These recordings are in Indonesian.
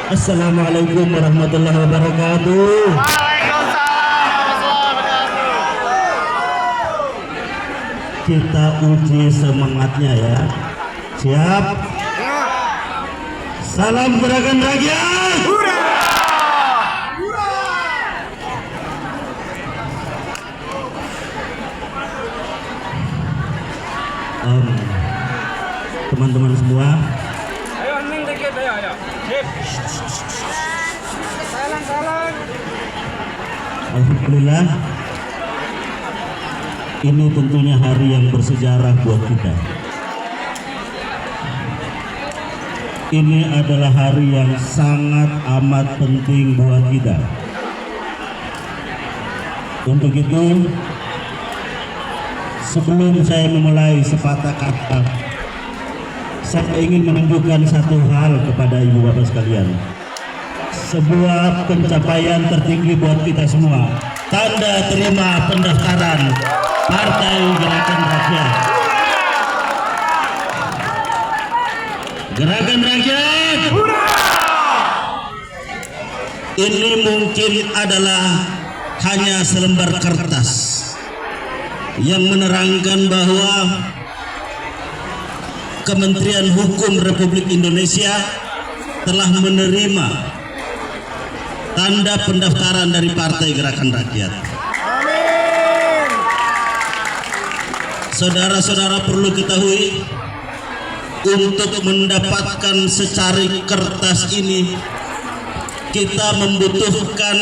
Assalamualaikum warahmatullahi wabarakatuh. Kita uji semangatnya ya. Siap? Salam gerakan rakyat. Teman-teman semua, Ayo hening dikit, ayo. Sip. Salam. alhamdulillah ini tentunya hari yang bersejarah buat kita. Ini adalah hari yang sangat amat penting buat kita. Untuk itu, sebelum saya memulai sepatah kata, saya ingin menunjukkan satu hal kepada ibu bapak sekalian. Sebuah pencapaian tertinggi buat kita semua. Tanda terima pendaftaran Partai Gerakan Rakyat. Gerakan Rakyat. Ini mungkin adalah hanya selembar kertas yang menerangkan bahwa Kementerian Hukum Republik Indonesia telah menerima tanda pendaftaran dari Partai Gerakan Rakyat. Saudara-saudara perlu ketahui, untuk mendapatkan secari kertas ini kita membutuhkan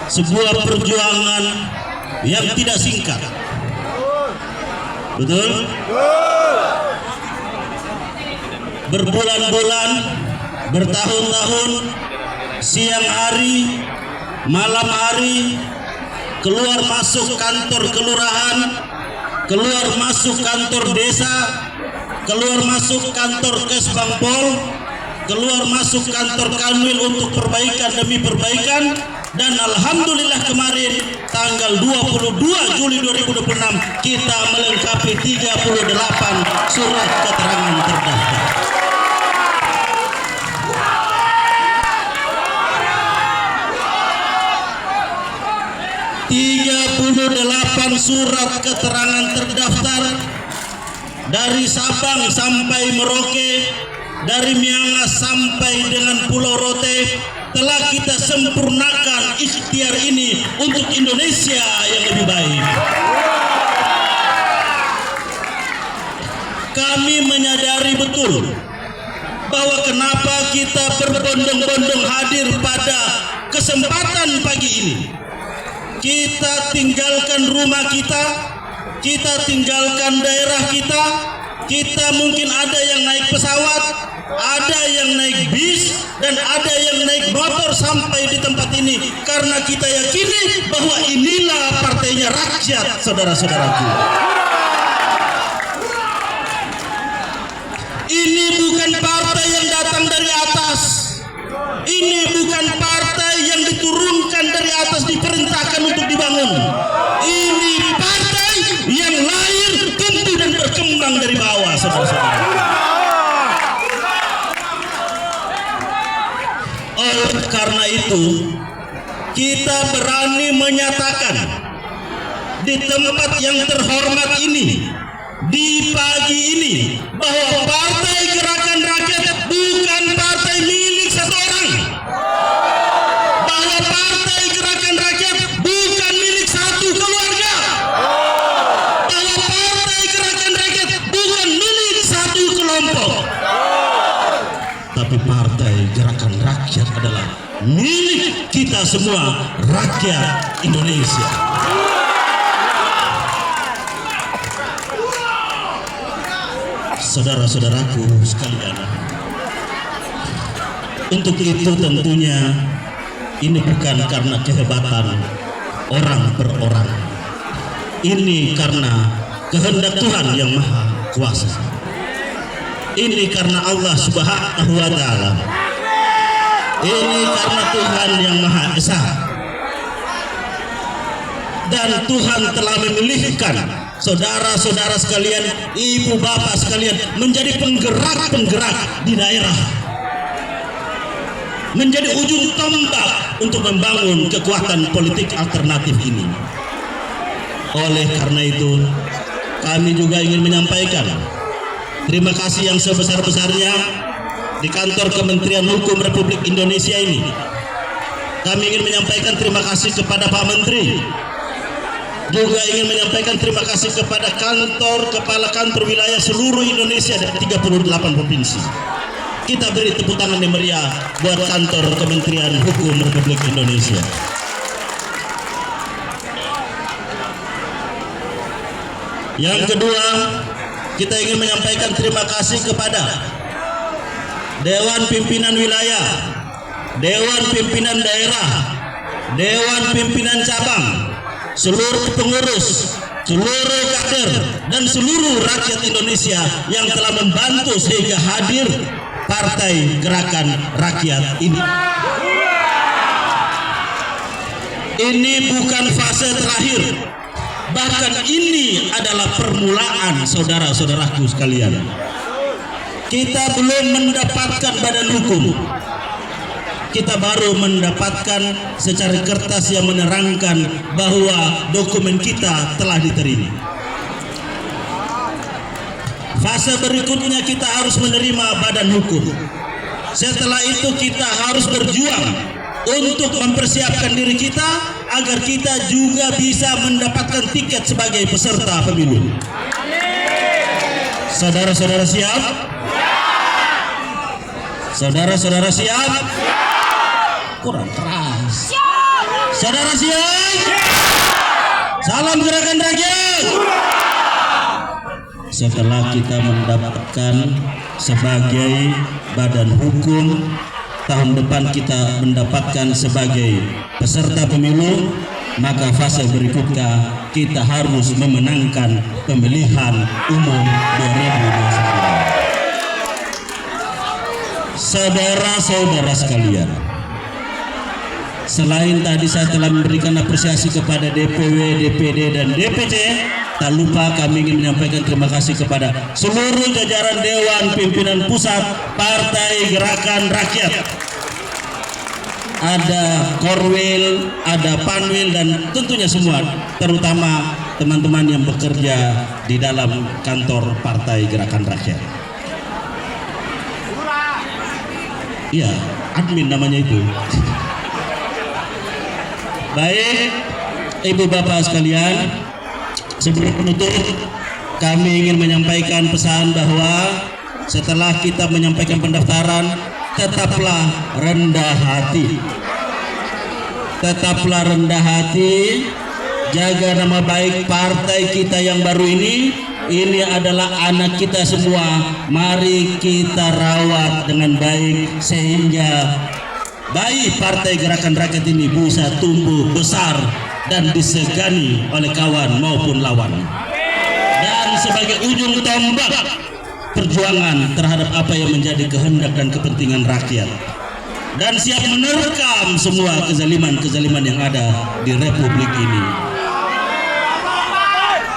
sebuah perjuangan yang tidak singkat. Betul? Berbulan-bulan, bertahun-tahun, siang hari, malam hari, keluar masuk kantor kelurahan, keluar masuk kantor desa, keluar masuk kantor Kesbangpol, keluar masuk kantor Kanwil untuk perbaikan demi perbaikan. Dan alhamdulillah kemarin tanggal 22 Juli 2026 kita melengkapi 38 surat keterangan terdaftar. Surat keterangan terdaftar dari Sabang sampai Merauke, dari Miangas sampai dengan Pulau Rote telah kita sempurnakan ikhtiar ini untuk Indonesia yang lebih baik. Kami menyadari betul bahwa kenapa kita berbondong-bondong hadir pada kesempatan pagi ini. Kita tinggalkan rumah kita tinggalkan daerah kita mungkin ada yang naik pesawat, ada yang naik bis, dan ada yang naik motor sampai di tempat ini karena kita yakini bahwa inilah partainya rakyat, saudara-saudaraku. Ini bukan partai yang datang dari atas. Ini bukan partai yang diturunkan dari atas, diperintahkan untuk dibangun. Ini partai yang lahir, tumbuh dan berkembang dari bawah, saudara-saudara. Oleh karena itu, kita berani menyatakan di tempat yang terhormat ini, di pagi ini, bahwa Partai Gerakan Rakyat bukan partai milik satu orang. Bahwa Partai Gerakan Rakyat bukan milik satu keluarga. Bahwa Partai Gerakan Rakyat bukan milik satu kelompok. Tapi Partai Gerakan Rakyat adalah milik kita semua, rakyat Indonesia. Saudara-saudaraku sekalian, untuk itu tentunya ini bukan karena kehebatan orang per orang. Ini karena kehendak Tuhan yang Maha Kuasa. Ini karena Allah Subhanahu wa Ta'ala. Ini karena Tuhan yang Maha Esa. Dan Tuhan telah memilihkan saudara-saudara sekalian, ibu bapak sekalian menjadi penggerak-penggerak di daerah. menjadi ujung tombak untuk membangun kekuatan politik alternatif ini. Oleh karena itu, kami juga ingin menyampaikan terima kasih yang sebesar-besarnya di kantor Kementerian Hukum Republik Indonesia ini. Kami ingin menyampaikan terima kasih kepada Pak Menteri, juga ingin menyampaikan terima kasih kepada kepala kantor wilayah seluruh Indonesia dari 38 provinsi. Kita beri tepuk tangan yang meriah buat kantor Kementerian Hukum Republik Indonesia. Yang kedua, kita ingin menyampaikan terima kasih kepada Dewan Pimpinan Wilayah, Dewan Pimpinan Daerah, Dewan Pimpinan Cabang, seluruh pengurus, seluruh kader, dan seluruh rakyat Indonesia yang telah membantu sehingga hadir Partai Gerakan Rakyat ini. Ini bukan fase terakhir, bahkan ini adalah permulaan, saudara-saudaraku sekalian. Kita belum mendapatkan badan hukum. Kita baru mendapatkan secara kertas yang menerangkan bahwa dokumen kita telah diterima. Fase berikutnya kita harus menerima badan hukum. Setelah itu kita harus berjuang untuk mempersiapkan diri kita agar kita juga bisa mendapatkan tiket sebagai peserta pemilu. Saudara-saudara siap? Saudara-saudara siap? Kurang keras. Saudara siap? Salam Gerakan Rakyat. Setelah kita mendapatkan sebagai badan hukum, tahun depan kita mendapatkan sebagai peserta pemilu, maka fase berikutnya kita harus memenangkan pemilihan umum 2029. Saudara-saudara sekalian, selain tadi saya telah memberikan apresiasi kepada DPW, DPD, dan DPC, tak lupa kami ingin menyampaikan terima kasih kepada seluruh jajaran Dewan Pimpinan Pusat Partai Gerakan Rakyat. Ada Korwil, ada Panwil, dan tentunya semua, terutama teman-teman yang bekerja di dalam kantor Partai Gerakan Rakyat. Iya, admin namanya itu. Baik, Ibu Bapak sekalian, sebelum penutup, kami ingin menyampaikan pesan bahwa setelah kita menyampaikan pendaftaran, tetaplah rendah hati. Tetaplah rendah hati, jaga nama baik partai kita yang baru ini. Ini adalah anak kita semua. Mari kita rawat dengan baik sehingga bayi Partai Gerakan Rakyat ini bisa tumbuh besar dan disegani oleh kawan maupun lawan. Dan sebagai ujung tombak perjuangan terhadap apa yang menjadi kehendak dan kepentingan rakyat, dan siap menerkam semua kezaliman-kezaliman yang ada di Republik ini.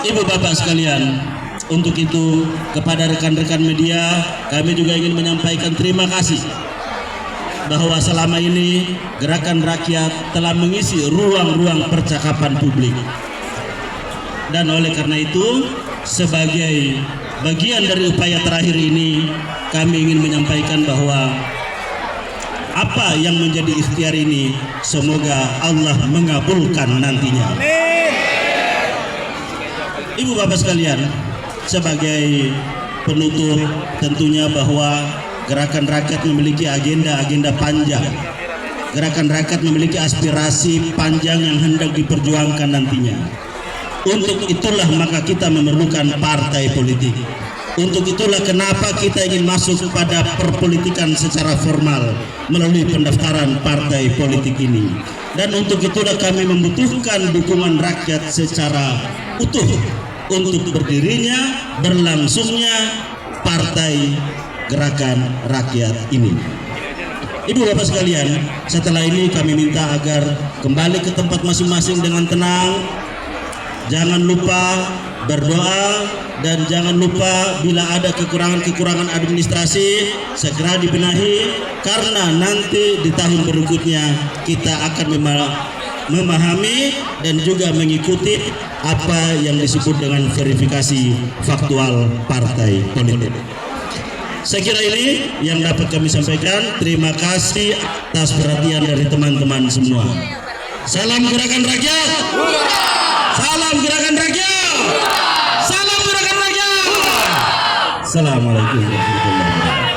Ibu Bapak sekalian, untuk itu kepada rekan-rekan media kami juga ingin menyampaikan terima kasih bahwa selama ini Gerakan Rakyat telah mengisi ruang-ruang percakapan publik. Dan oleh karena itu, sebagai bagian dari upaya terakhir ini, kami ingin menyampaikan bahwa apa yang menjadi ikhtiar ini semoga Allah mengabulkan nantinya. Ibu Bapak sekalian, sebagai penutup tentunya bahwa Gerakan Rakyat memiliki agenda-agenda panjang. Gerakan Rakyat memiliki aspirasi panjang yang hendak diperjuangkan nantinya. Untuk itulah maka kita memerlukan partai politik. Untuk itulah kenapa kita ingin masuk pada perpolitikan secara formal melalui pendaftaran partai politik ini. Dan untuk itulah kami membutuhkan dukungan rakyat secara utuh untuk berdirinya, berlangsungnya Partai Gerakan Rakyat ini. Ibu Bapak sekalian, setelah ini kami minta agar kembali ke tempat masing-masing dengan tenang. Jangan lupa berdoa, dan jangan lupa bila ada kekurangan-kekurangan administrasi segera dibenahi, karena nanti di tahun berikutnya kita akan memahami dan juga mengikuti apa yang disebut dengan verifikasi faktual partai politik. Saya kira ini yang dapat kami sampaikan. Terima kasih atas perhatian dari teman-teman semua. Salam gerakan rakyat. Salam gerakan rakyat. Salam gerakan rakyat. Assalamualaikum warahmatullahi wabarakatuh.